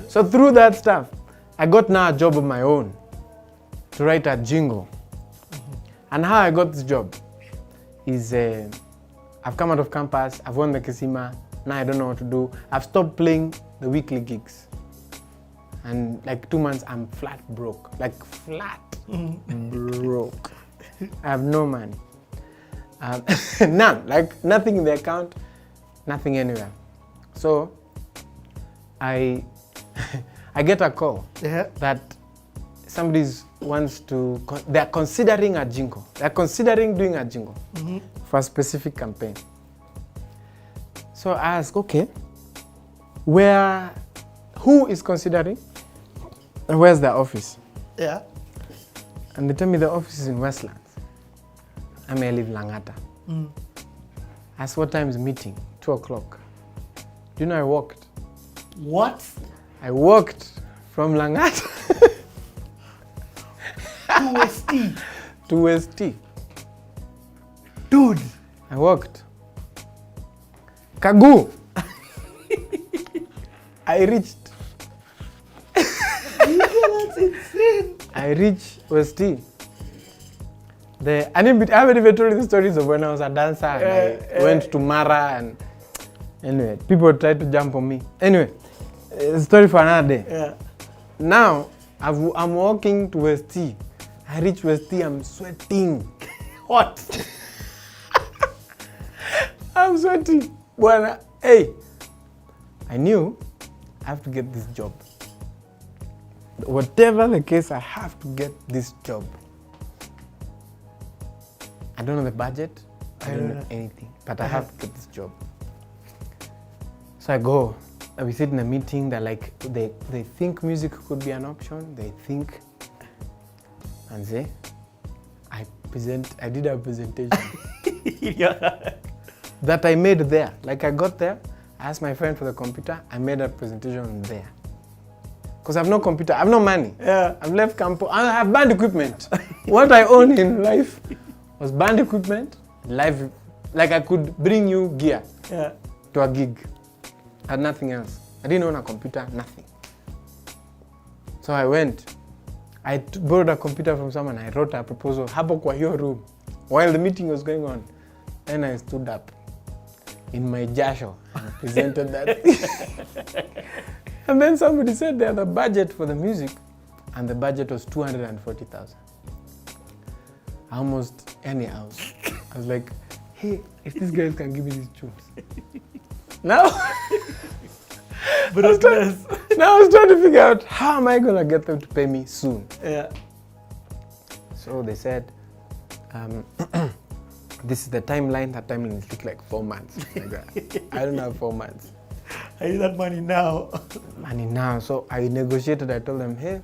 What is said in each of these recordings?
So through that stuff, I got now a job of my own to write a jingle. And how I got this job is I've come out of campus, I've won the Kisima, now I don't know what to do. I've stopped playing the weekly gigs. And like 2 months, I'm flat broke. Like flat broke. I have no money. None, like nothing in the account, nothing anywhere. So I get a call that somebody wants to, they're considering a jingle. They're considering doing a jingle for a specific campaign. So I ask, okay, who is considering and where's the office? Yeah. And they tell me the office is in Westlands. I may live Langata. I asked, what time is the meeting? 2 o'clock. Do you know I walked? What? I walked from Langata to ST. to ST. Dude. I walked. Kagu. I reached. That's insane. I reached ST. I haven't even told you the stories of when I was a dancer and I went to Mara and anyway, people tried to jump on me. Anyway, story for another day. Yeah. Now, I'm walking to ST. I reach ST, I'm sweating. What? I'm sweating. Well, hey, I knew I have to get this job. Whatever the case, I have to get this job. I don't know the budget, I don't know anything, but I have to get this job. So I go, we sit in a meeting, they're like, they think music could be an option, they think, and say, I did a presentation that I made there. Like I got there, I asked my friend for the computer, I made a presentation there. Because I have no computer, I have no money. Yeah. I've left campus, I have band equipment. What I own in life was band equipment, live, like I could bring you gear to a gig. I had nothing else. I didn't own a computer, nothing. So I went, I borrowed a computer from someone, I wrote a proposal, hapo kwa hiyo room, while the meeting was going on. Then I stood up in my jasho and presented that. And then somebody said they had a budget for the music, and the budget was 240,000. Almost any house. I was like, hey, if these guys can give me these tunes. Now, now I was trying to figure out how am I going to get them to pay me soon. Yeah. So they said, this is the timeline. That timeline is like 4 months. I don't have 4 months. I need that money now. Money now. So I negotiated. I told them, hey,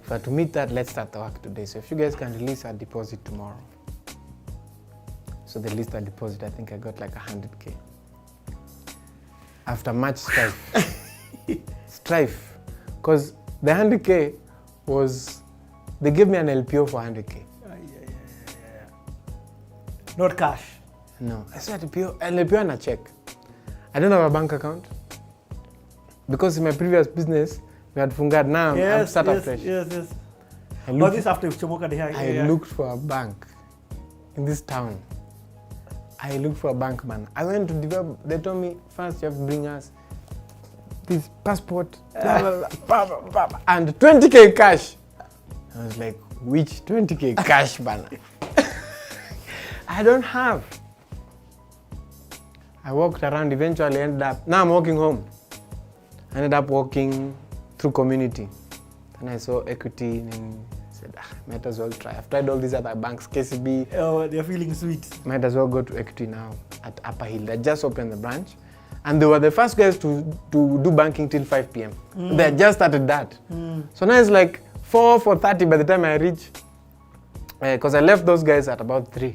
but to meet that, let's start the work today. So if you guys can release a deposit tomorrow. So they released a deposit. I think I got like 100K. After much strife, because the 100K was, they gave me an LPO for 100K. Not cash. No, I said LPO and a check. I don't have a bank account because in my previous business we had fungad. Now I'm started fresh. Yes. This after I looked for a bank in this town. I looked for a bank, man. I went to develop. They told me first you have to bring us this passport and 20K cash. I was like, which 20K cash, man? I don't have. I walked around, eventually ended up, now I'm walking home. I ended up walking through community. And I saw Equity and said, might as well try. I've tried all these other banks, KCB. Oh, they're feeling sweet. Might as well go to Equity now at Upper Hill. They just opened the branch. And they were the first guys to do banking till 5 p.m. They had just started that. So now it's like 4:30 by the time I reach. Because I left those guys at about 3.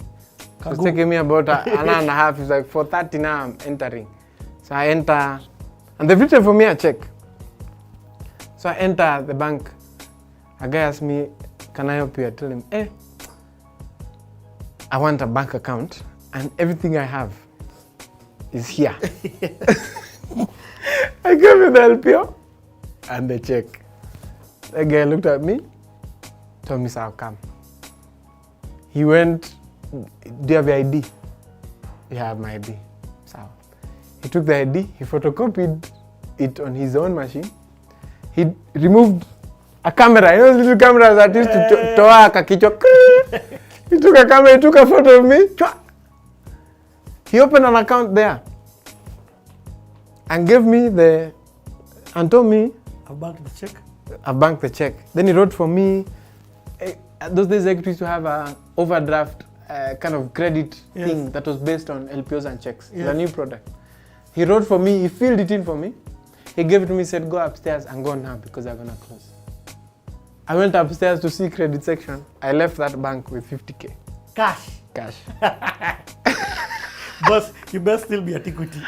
It was taking me about an hour and a half. It's like 4:30 now I'm entering. So I enter, and they've written for me a check. So I enter the bank. A guy asked me, can I help you? I tell him, I want a bank account and everything I have is here. I gave him the LPO and the check. The guy looked at me, told me, I'll come. He went, do you have your ID? You have my ID. So he took the ID, he photocopied it on his own machine. He removed a camera, you know those little cameras that used to toa kakicho. He took a camera, he took a photo of me. He opened an account there and gave me and told me I'll bank the check. I banked the check. Then he wrote for me. Those days I used to have an overdraft kind of credit thing that was based on LPOs and checks. It's a new product. He wrote for me, he filled it in for me. He gave it to me, said, go upstairs and go now because they're going to close. I went upstairs to see credit section. I left that bank with 50K. Cash. Boss, you best still be at equity.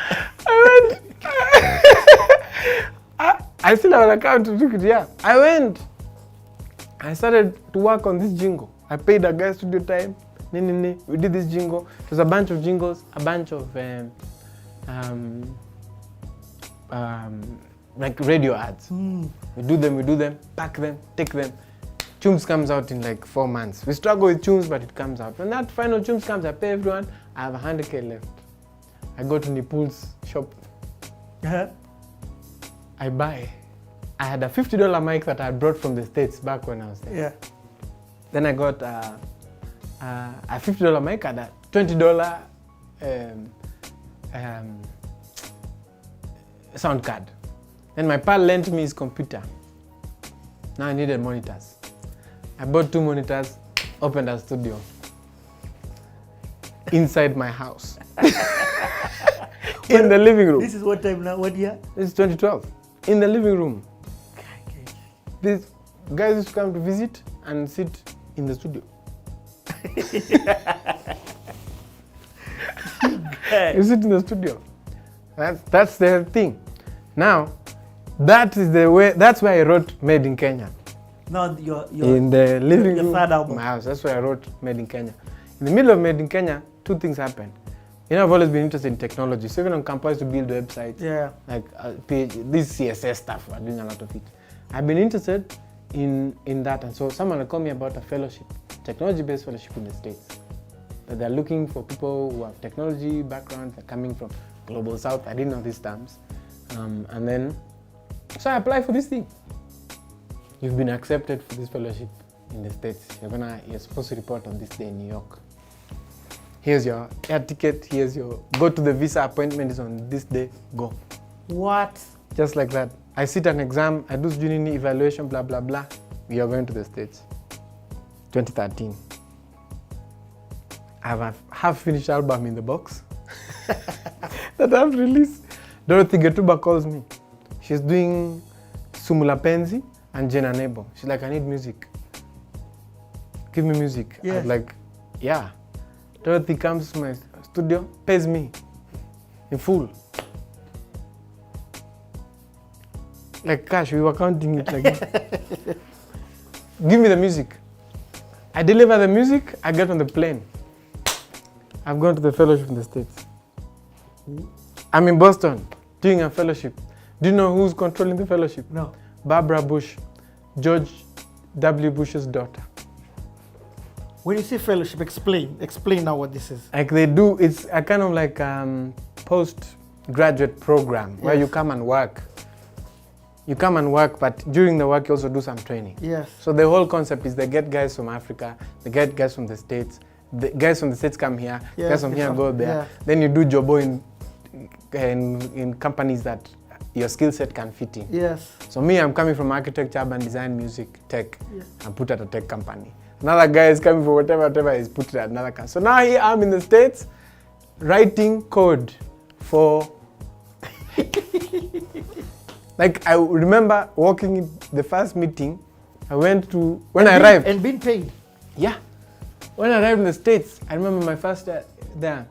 I still have an account to do it, yeah. I went. I started to work on this jingle. I paid a guy studio time. We did this jingle. It was a bunch of jingles, a bunch of like radio ads. We do them, pack them, take them. Chums comes out in like 4 months. We struggle with Chums, but it comes out. When that final Chums comes, I pay everyone. I have 100K left. I go to Nipul's shop. I buy. I had a $50 mic that I had brought from the States back when I was there. Yeah. Then I got a $50 mic and a $20 sound card. Then my pal lent me his computer. Now I needed monitors. I bought 2 monitors, opened a studio inside my house. In the living room. This is what time now? What year? This is 2012. In the living room. These guys used to come to visit and sit in the studio. You sit in the studio. That's the thing. Now, that is the way. That's why I wrote "Made in Kenya." No, your in the living room, third album. my house. That's why I wrote "Made in Kenya." In the middle of "Made in Kenya," 2 things happened. You know, I've always been interested in technology. So even on campus to build websites, like this CSS stuff, we're doing a lot of it. I've been interested in that, and so someone called me about a fellowship, technology-based fellowship in the States. That they're looking for people who have technology backgrounds, they're coming from Global South. I didn't know these terms. And then, so I applied for this thing. You've been accepted for this fellowship in the States. You're supposed to report on this day in New York. Here's your air ticket, go to the visa appointment is on this day, go. What? Just like that. I sit an exam, I do student evaluation, blah, blah, blah. We are going to the States. 2013. I have a half-finished album in the box that I've released. Dorothy Getuba calls me. She's doing Sumula Penzi and Jena Nebo. She's like, I need music. Give me music. Yes. I'm like, yeah. Dorothy comes to my studio, pays me in full. Like cash, we were counting it like that. Give me the music. I deliver the music, I get on the plane. I've gone to the fellowship in the States. I'm in Boston doing a fellowship. Do you know who's controlling the fellowship? No. Barbara Bush, George W. Bush's daughter. When you say fellowship, explain now what this is. Like they do, it's a kind of like postgraduate program where you come and work. You come and work, but during the work you also do some training. Yes. So the whole concept is they get guys from Africa, they get guys from the States, the guys from the States come here, guys from here go there. Then you do jobo in companies that your skill set can fit in. Yes. So me, I'm coming from architecture, urban design, music, tech, and put at a tech company. Another guy is coming from whatever is put at another company. So now here I'm in the States writing code for like I remember walking in the first meeting, I went to, when I arrived. And being paid? Yeah. When I arrived in the States, I remember my first day there.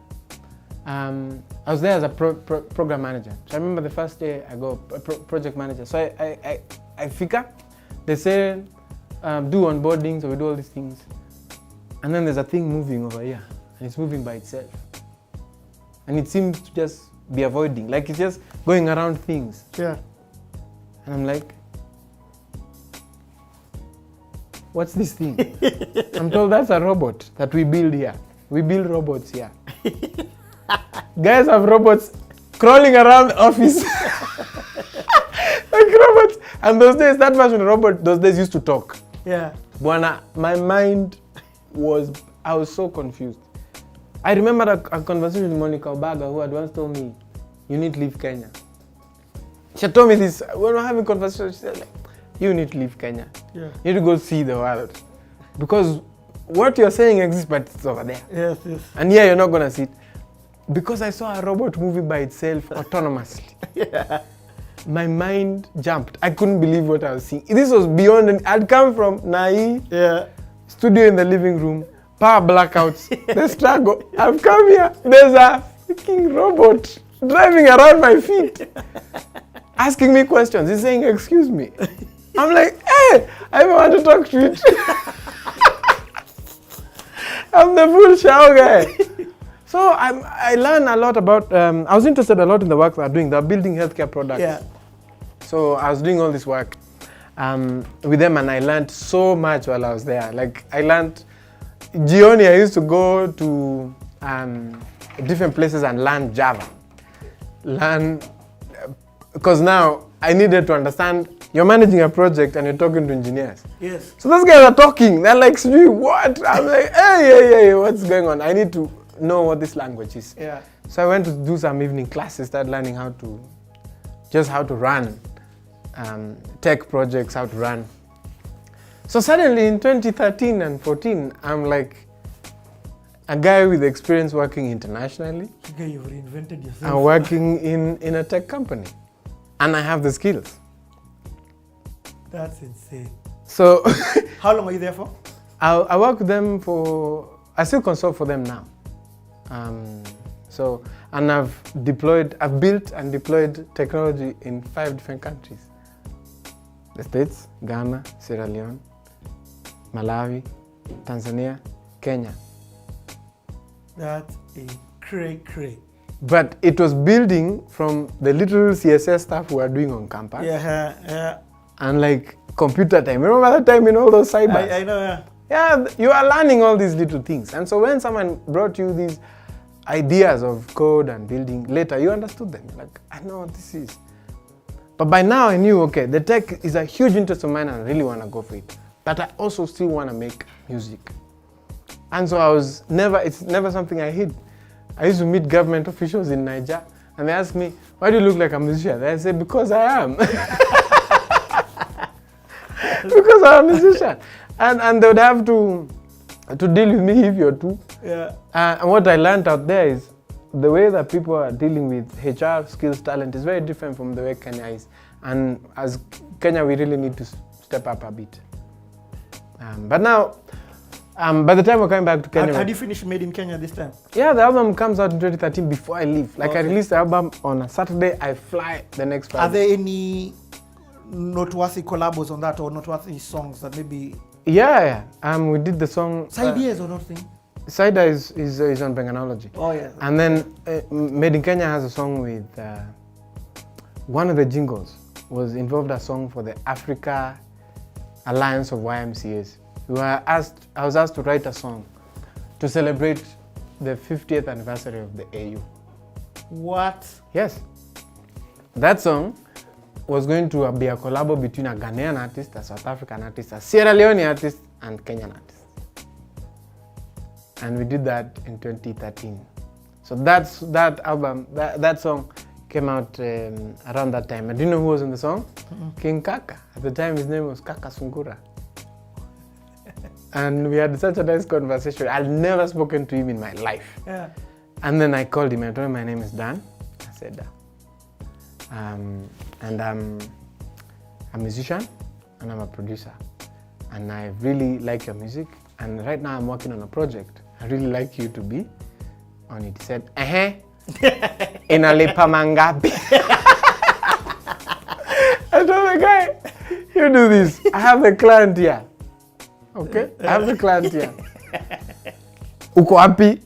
I was there as a program manager. So I remember the first day I go, project manager. So I figure, they say, do onboarding, so we do all these things. And then there's a thing moving over here, and it's moving by itself. And it seems to just be avoiding, like it's just going around things. Yeah. And I'm like, what's this thing? I'm told that's a robot that we build here. We build robots here. Guys have robots crawling around the office. Like robots. And those days, that version of robot, those days used to talk. Yeah. Bwana, my mind I was so confused. I remember a conversation with Monica Obaga, who had once told me, you need to leave Kenya. She told me this, when we were having conversation, she said, like, you need to leave Kenya. Yeah. You need to go see the world. Because what you're saying exists, but it's over there. Yes, yes. And here you're not going to see it. Because I saw a robot moving by itself autonomously. Yeah. My mind jumped. I couldn't believe what I was seeing. This was beyond, I'd come from Nai, studio in the living room, power blackouts, the struggle. I've come here, there's a freaking robot driving around my feet, asking me questions. He's saying, excuse me. I'm like, hey, I don't want to talk to it. I'm the full show guy. So I learned a lot about, I was interested a lot in the work they're doing. They're building healthcare products. Yeah. So I was doing all this work with them, and I learned so much while I was there. Like I learned, Gioni, I used to go to different places and learn Java. Because now I needed to understand, you're managing a project and you're talking to engineers. Yes. So those guys are talking, they're like, what? I'm like, hey, what's going on? I need to know what this language is. Yeah. So I went to do some evening classes, started learning how to run tech projects, how to run. So suddenly in 2013 and 14, I'm like a guy with experience working internationally. Okay, you've reinvented yourself. I'm working in a tech company, and I have the skills. That's insane. So how long are you there for? I work with them I still consult for them now. And I've built and deployed technology in 5 different countries. The States, Ghana, Sierra Leone, Malawi, Tanzania, Kenya. That's a cray. But it was building from the little CSS stuff we were doing on campus. Yeah. And like computer time. Remember that time in all those cybers? I know, yeah. Yeah, you are learning all these little things. And so when someone brought you these ideas of code and building, later you understood them. You're like, I know what this is. But by now I knew, okay, the tech is a huge interest of mine and I really want to go for it. But I also still want to make music. And so it's never something I hid. I used to meet government officials in Niger and they ask me, why do you look like a musician? I say, because I am. Because I'm a musician. And they would have to deal with me if you're too. Yeah. And what I learned out there is the way that people are dealing with HR, skills, talent is very different from the way Kenya is. And as Kenya, we really need to step up a bit. But now, by the time we're coming back to Kenya... Had you finished Made in Kenya this time? Yeah, the album comes out in 2013 before I leave. Like, okay. I released the album on a Saturday, I fly the next Friday. Are there any noteworthy collabos on that or noteworthy songs that maybe... Yeah. We did the song... Saida or nothing? Saida is on Benganology. Oh, yeah. And then Made in Kenya has a song with... one of the jingles was involved a song for the Africa Alliance of YMCAs. I was asked to write a song to celebrate the 50th anniversary of the AU. What? Yes. That song was going to be a collab between a Ghanaian artist, a South African artist, a Sierra Leone artist, and Kenyan artist. And we did that in 2013. So that album, that song came out around that time. And do you know who was in the song? Mm-hmm. King Kaka. At the time, his name was Kaka Sungura. And we had such a nice conversation. I'd never spoken to him in my life. Yeah. And then I called him. I told him my name is Dan Aceda. And I'm a musician and I'm a producer. And I really like your music. And right now I'm working on a project. I really like you to be on it. He said, inalipa mangapi. I told the guy, you do this. I have the client here. Okay? I have the client here. Uko wapi?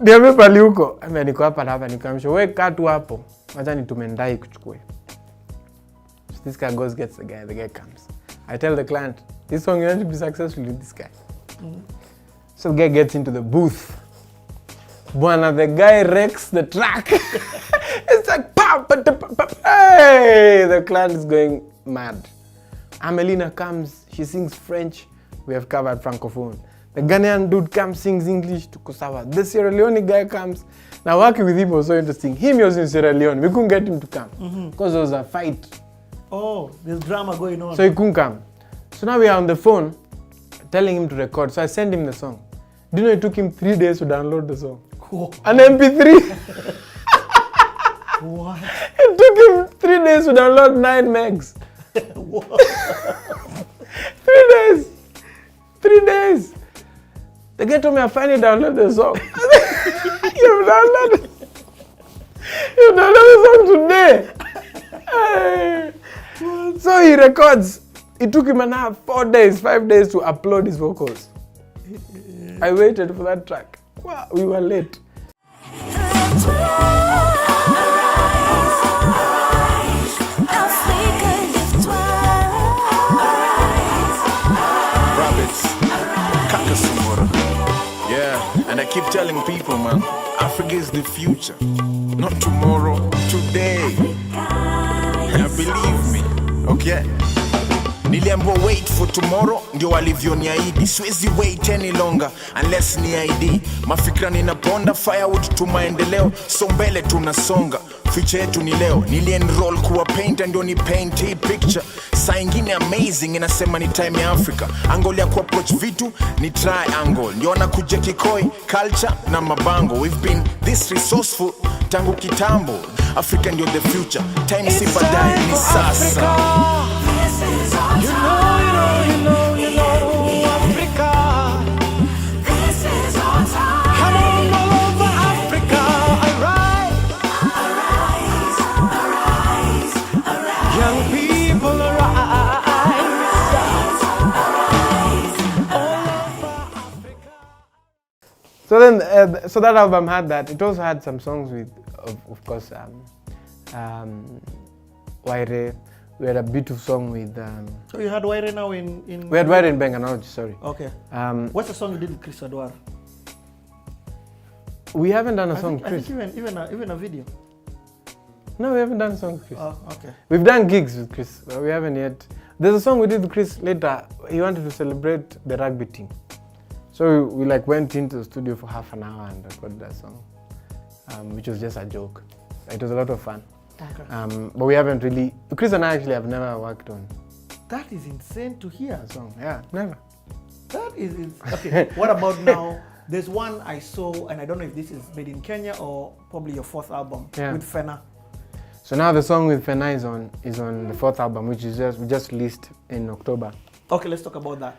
Niambie pali uko. Ambia niko hapa na hapa, nikamsho wewe kaa tu hapo. Acha nitumendai kuchukue. So this guy goes, gets the guy comes. I tell the client, this song, you want to be successful with this guy. So the guy gets into the booth. Bwana, the guy wrecks the track. It's like, hey, the client is going mad. Amelina comes, she sings French. We have covered Francophone. The Ghanaian dude comes, sings English to Kosawa. The Sierra Leone guy comes. Now working with him was so interesting. Him was in Sierra Leone. We couldn't get him to come because there was a fight. Oh, there's drama going on. So he couldn't come. So now we are on the phone telling him to record. So I sent him the song. Do you know it took him 3 days to download the song? Cool. An MP3. What? It took him 3 days to download 9 megs. 3 days. 3 days. The guy told me I finally downloaded the song. You've downloaded the song today. So he records. It took him 4 days, 5 days to upload his vocals. I waited for that track. Wow, we were late. Yeah, and I keep telling people, man, Africa is the future, not tomorrow, today. Believe me, okay? Niliambiwa wait for tomorrow, ndio walivyoniahidi. Siwezi wait any longer unless ni ID. Mafikra ninaponda, firewood tu maendeleo. So mbele tunasonga, future yetu ni leo. Nilienroll kuwa painter, ndio ni paint hii picture. Saa ingine amazing, inasema ni time ya Africa. Angle ya kuapproach vitu ni triangle. Ndio wanakuja kikoi, culture na mabango. We've been this resourceful tangu kitambo. Africa ndio the future. Time si baadaye, ni sasa. You know, Africa. This is our time. Come on, all over Africa. Arise, arise, arise, arise. Young people, arise. All over Africa. So then, so that album had that. It also had some songs with, of course, Waire. We had a beautiful song with. So you had Waire now in. We had Waire in Benganauji, sorry. Okay. What's the song you did with Chris Adwar? We haven't done a song with I Chris. think even a video. No, we haven't done a song with Chris. Oh, okay. We've done gigs with Chris, but we haven't yet. There's a song we did with Chris later. He wanted to celebrate the rugby team. So we like went into the studio for half an hour and recorded that song, which was just a joke. It was a lot of fun. Okay. But we haven't really. Chris and I actually have never worked on That is insane to hear. a song. Yeah, never. That is okay. What about now? There's one I saw, and I don't know if this is made in Kenya or probably your 4th album with Fena. So now the song with Fena is on the 4th album, which is we just released in October. Okay, let's talk about that.